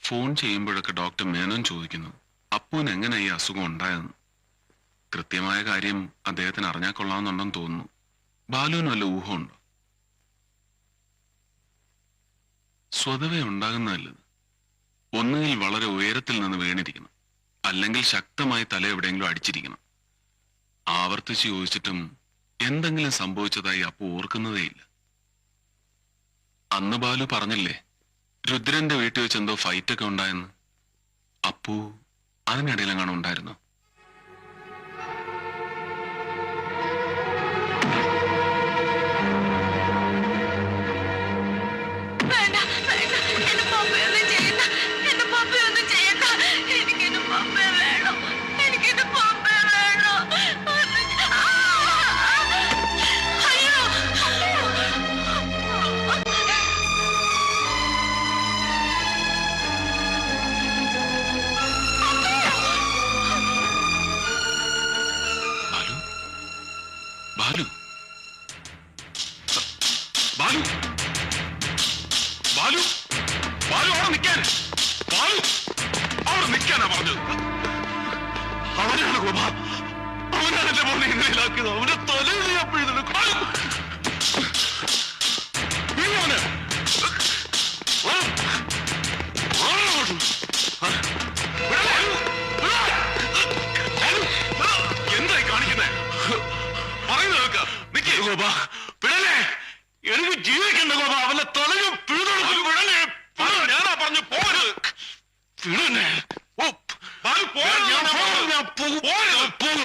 Phone ചെയ്യുമ്പോഴൊക്കെ doctor Menon ചോദിക്കുന്നു അപ്പുവിന് എങ്ങനെ ഈ അസുഖം ഉണ്ടായെന്ന്. കൃത്യമായ കാര്യം അദ്ദേഹത്തിന് അറിഞ്ഞാൽ കൊള്ളാമെന്നുണ്ടെന്ന് തോന്നുന്നു. ബാലുവിന് വല്ല ഊഹമുണ്ടോ? സ്വതവേ ഉണ്ടാകുന്നതല്ലത്. ഒന്നുകിൽ വളരെ ഉയരത്തിൽ നിന്ന് വീണിരിക്കണം, അല്ലെങ്കിൽ ശക്തമായി തല എവിടെയെങ്കിലും അടിച്ചിരിക്കണം. ആവർത്തിച്ച് ചോദിച്ചിട്ടും എന്തെങ്കിലും സംഭവിച്ചതായി അപ്പു ഓർക്കുന്നതേയില്ല. അന്ന് ബാലു പറഞ്ഞില്ലേ രുദ്രന്റെ വീട്ടിൽ വെച്ച് എന്തോ ഫൈറ്റൊക്കെ ഉണ്ടായെന്ന്. അപ്പു അതിനിടയിലെങ്ങാനും ഉണ്ടായിരുന്നു. ബാലു ബാലു ബാലു ബാലു അവിടെ നിൽക്കാൻ, ബാലു അവിടെ നിൽക്കാനാ പറഞ്ഞത്. അവനാണ് ഗോപ, അവനാണ് എന്റെ മോനെ ഇന്നലെയാക്കിയത്. അവന്റെ തലയിൽ അപ്പോഴും എന്തായി കാണിക്കുന്നേ? പറയുന്നത് കേൾക്ക. നിക്ക് ഗോപ, പിഴലേ, എനിക്ക് ജീവിക്കണ്ട ഗോപ. അവന്റെ തലയും പിഴുതെടുക്കും. പിഴലേ, ഞാനാ പറഞ്ഞു പോരുത്. പിഴലേ, ഞാൻ പോകും.